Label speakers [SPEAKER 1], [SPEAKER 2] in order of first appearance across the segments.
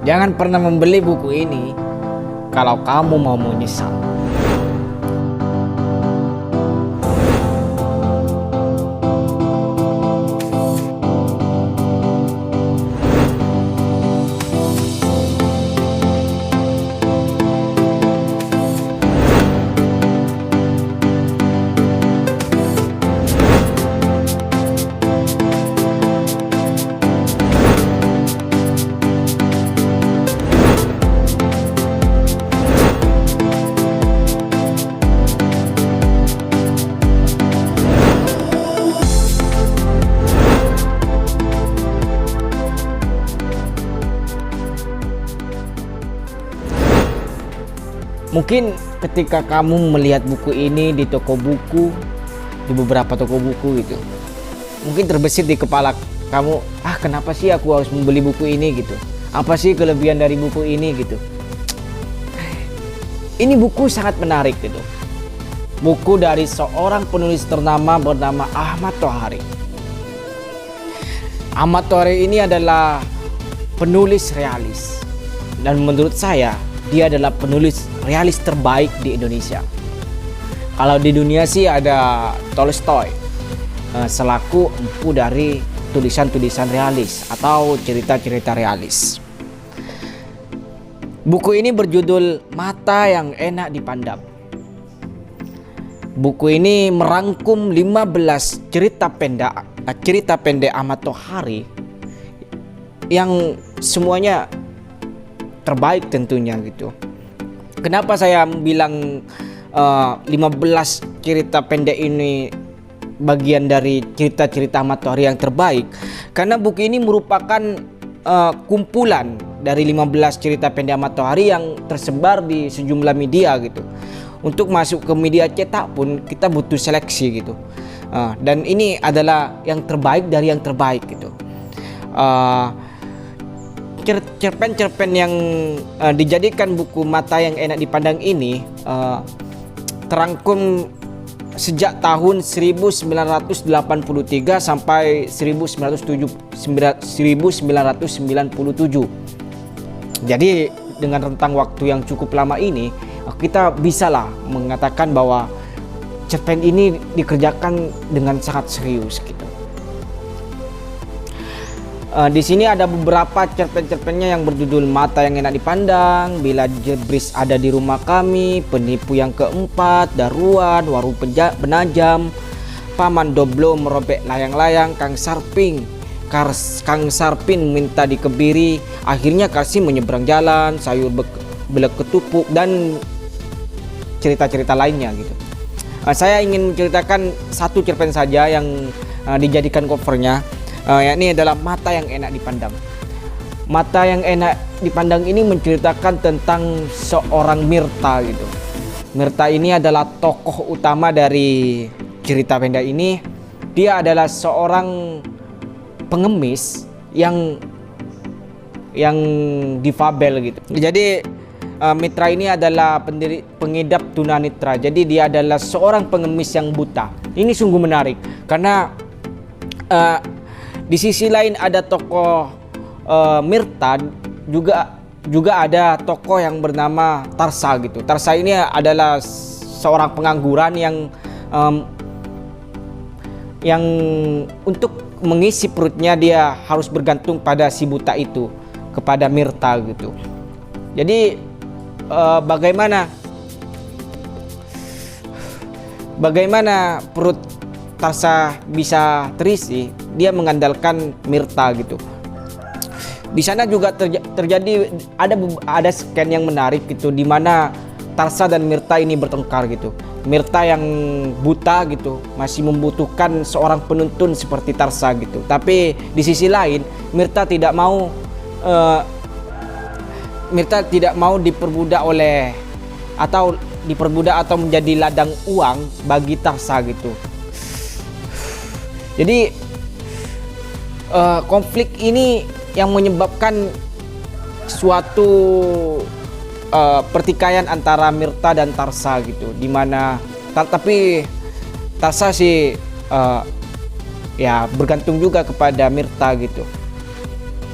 [SPEAKER 1] Jangan pernah membeli buku ini kalau kamu mau menyesal. Mungkin ketika kamu melihat buku ini di toko buku, di beberapa toko buku gitu, mungkin terbesit di kepala kamu, kenapa sih aku harus membeli buku ini gitu? Apa sih kelebihan dari buku ini gitu? Ini buku sangat menarik gitu. Buku dari seorang penulis ternama bernama Ahmad Tohari. Ahmad Tohari ini adalah penulis realis, dan menurut saya dia adalah penulis realis terbaik di Indonesia. Kalau di dunia sih ada Tolstoy selaku empu dari tulisan-tulisan realis atau cerita-cerita realis. Buku ini berjudul Mata yang Enak Dipandang. Buku ini merangkum 15 cerita pendek Ahmad Tohari yang semuanya terbaik tentunya gitu. Kenapa saya bilang 15 cerita pendek ini bagian dari cerita-cerita Ahmad Tohari yang terbaik? Karena buku ini merupakan kumpulan dari 15 cerita pendek Ahmad Tohari yang tersebar di sejumlah media gitu. Untuk masuk ke media cetak pun kita butuh seleksi gitu. Dan ini adalah yang terbaik dari yang terbaik gitu. Cerpen-cerpen yang dijadikan buku Mata yang Enak Dipandang ini terangkum sejak tahun 1983 sampai 1997. Jadi dengan rentang waktu yang cukup lama ini, kita bisalah mengatakan bahwa cerpen ini dikerjakan dengan sangat serius gitu. Di sini ada beberapa cerpen-cerpennya yang berjudul Mata yang Enak Dipandang, Bila Jebris Ada di Rumah Kami, Penipu yang Keempat, Daruan, Warung Penajam, Paman Doblo Merobek Layang-layang, Kang Sarpin Minta Dikebiri, Akhirnya Kasih Menyeberang Jalan, Sayur Belek Ketupuk, dan cerita-cerita lainnya gitu. Saya ingin menceritakan satu cerpen saja yang dijadikan covernya, yakni adalah Mata yang Enak Dipandang. Mata yang Enak Dipandang ini menceritakan tentang seorang Mirta gitu. Mirta ini adalah tokoh utama dari cerita pendek ini. Dia adalah seorang pengemis yang difabel gitu. Jadi Mitra ini adalah pengidap tunanetra. Jadi dia adalah seorang pengemis yang buta. Ini sungguh menarik karena di sisi lain ada tokoh Mirta, juga ada tokoh yang bernama Tarsa gitu. Tarsa ini adalah seorang pengangguran yang untuk mengisi perutnya dia harus bergantung pada si buta itu, kepada Mirta gitu. Jadi bagaimana perut Tarsa bisa terisi? Dia mengandalkan Mirta gitu. Di sana juga terjadi ada scan yang menarik gitu, di mana Tarsa dan Mirta ini bertengkar gitu. Mirta yang buta gitu masih membutuhkan seorang penuntun seperti Tarsa gitu. Tapi di sisi lain Mirta tidak mau diperbudak atau menjadi ladang uang bagi Tarsa gitu. Jadi konflik ini yang menyebabkan suatu pertikaian antara Mirta dan Tarsa gitu, dimana tapi Tarsa sih ya bergantung juga kepada Mirta gitu.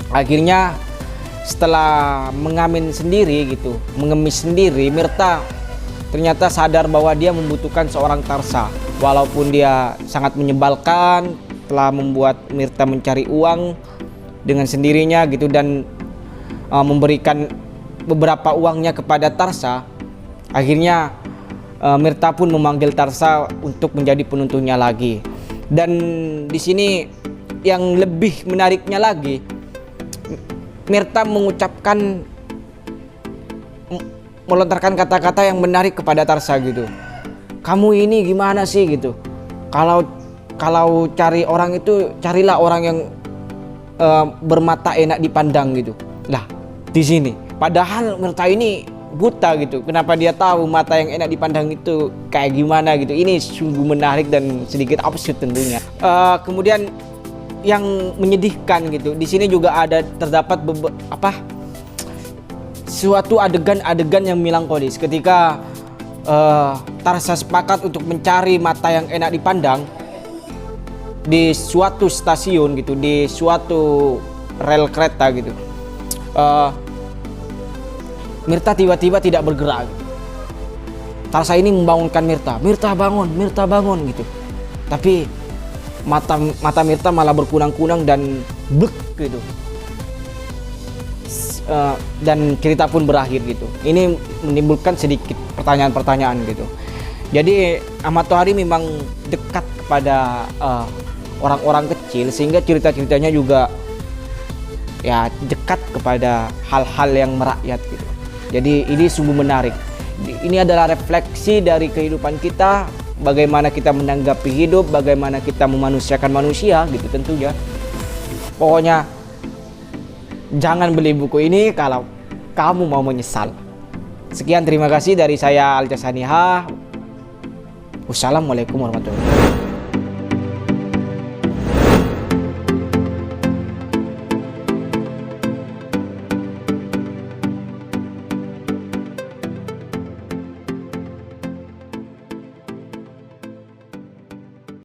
[SPEAKER 1] Akhirnya setelah mengamen sendiri gitu, mengemis sendiri, Mirta ternyata sadar bahwa dia membutuhkan seorang Tarsa. Walaupun dia sangat menyebalkan, telah membuat Mirta mencari uang dengan sendirinya gitu, dan memberikan beberapa uangnya kepada Tarsa. Akhirnya Mirta pun memanggil Tarsa untuk menjadi penuntunya lagi. Dan di sini yang lebih menariknya lagi, Mirta melontarkan kata-kata yang menarik kepada Tarsa gitu. Kamu ini gimana sih gitu? Kalau cari orang itu, carilah orang yang bermata enak dipandang gitu. Lah, di sini padahal Mirta ini buta gitu. Kenapa dia tahu mata yang enak dipandang itu kayak gimana gitu? Ini sungguh menarik dan sedikit absurd tentunya. Kemudian yang menyedihkan gitu, di sini juga terdapat suatu adegan-adegan yang melankolis ketika Tarsa sepakat untuk mencari mata yang enak dipandang di suatu stasiun gitu, di suatu rel kereta gitu. Mirta tiba-tiba tidak bergerak gitu. Tarsa ini membangunkan Mirta, Mirta bangun gitu. Tapi mata Mirta malah berkunang-kunang dan blek gitu. Dan cerita pun berakhir gitu. Ini menimbulkan sedikit pertanyaan-pertanyaan gitu. Jadi Ahmad Tohari memang dekat kepada orang-orang kecil, sehingga cerita-ceritanya juga ya dekat kepada hal-hal yang merakyat gitu. Jadi ini sungguh menarik. Ini adalah refleksi dari kehidupan kita, bagaimana kita menanggapi hidup, bagaimana kita memanusiakan manusia gitu tentunya. Pokoknya jangan beli buku ini kalau kamu mau menyesal. Sekian, terima kasih dari saya Alja Saniha. Wassalamualaikum warahmatullahi wabarakatuh.